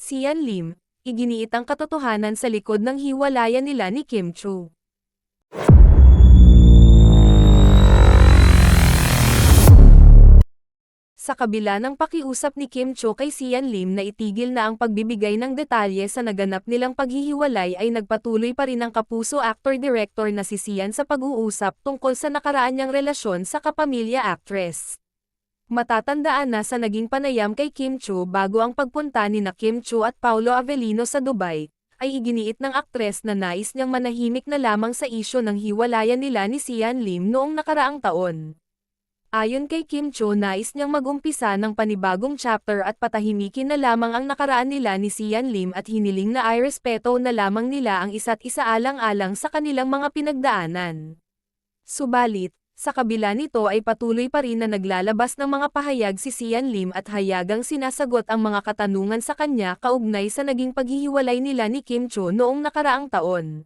Sian Lim, iginiit ang katotohanan sa likod ng hiwalayan nila ni Kim Chu. Sa kabila ng pakiusap ni Kim Chu kay Sian Lim na itigil na ang pagbibigay ng detalye sa naganap nilang paghihiwalay ay nagpatuloy pa rin ang kapuso actor-director na si Sian sa pag-uusap tungkol sa nakaraan niyang relasyon sa kapamilya actress. Matatandaan na sa naging panayam kay Kim Chu bago ang pagpunta ni na Kim Chu at Paolo Avellino sa Dubai, ay iginiit ng aktres na nais niyang manahimik na lamang sa isyu ng hiwalayan nila ni Sian Lim noong nakaraang taon. Ayon kay Kim Chu, nais niyang mag-umpisa ng panibagong chapter at patahimikin na lamang ang nakaraan nila ni Sian Lim at hiniling na ay respeto na lamang nila ang isa't isa alang-alang sa kanilang mga pinagdaanan. Subalit, sa kabila nito ay patuloy pa rin na naglalabas ng mga pahayag si Sian Lim at hayagang sinasagot ang mga katanungan sa kanya kaugnay sa naging paghihiwalay nila ni Kim Chu noong nakaraang taon.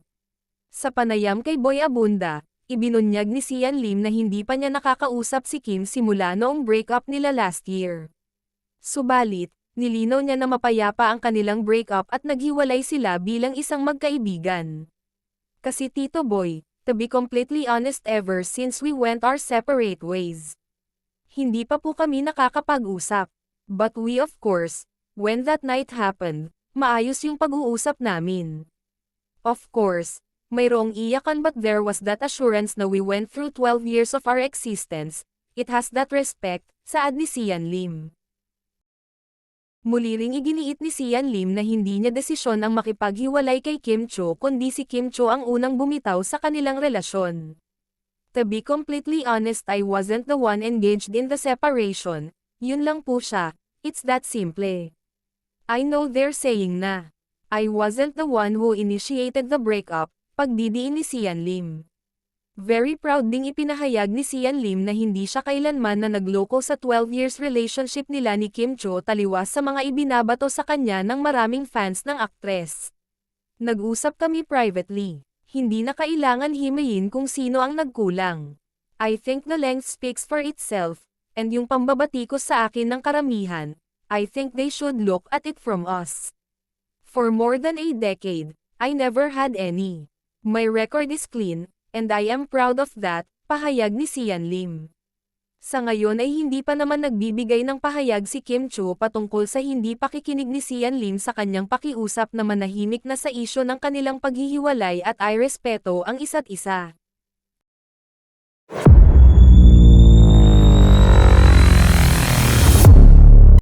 Sa panayam kay Boy Abunda, ibinunyag ni Sian Lim na hindi pa niya nakakausap si Kim simula noong breakup nila last year. Subalit, nilinaw niya na mapayapa ang kanilang breakup at naghiwalay sila bilang isang magkaibigan. Kasi Tito Boy, to be completely honest, ever since we went our separate ways, hindi pa po kami nakakapag-usap. But we, of course, when that night happened, maayos yung pag-uusap namin. Of course, mayroong iyakan, but there was that assurance na we went through 12 years of our existence. It has that respect, saad ni Sian Lim. Muli ring iginiit ni Sian Lim na hindi niya desisyon ang makipaghiwalay kay Kim Chu kundi si Kim Chu ang unang bumitaw sa kanilang relasyon. To be completely honest, I wasn't the one engaged in the separation. Yun lang po siya, it's that simple. I know they're saying na I wasn't the one who initiated the breakup, pagdidiin ni Sian Lim. Very proud ding ipinahayag ni Sian Lim na hindi siya kailanman na nagloko sa 12 years relationship nila ni Kim Chu taliwas sa mga ibinabato sa kanya ng maraming fans ng aktres. Nag-usap kami privately. Hindi na kailangan himayin kung sino ang nagkulang. I think the length speaks for itself, and yung pambabatikos sa akin ng karamihan, I think they should look at it from us. For more than a decade, I never had any. My record is clean, and I am proud of that, pahayag ni Sian Lim. Sa ngayon ay hindi pa naman nagbibigay ng pahayag si Kim Chu patungkol sa hindi pakikinig ni Sian Lim sa kanyang pakiusap na manahimik na sa isyu ng kanilang paghihiwalay at ay respeto ang isa't isa.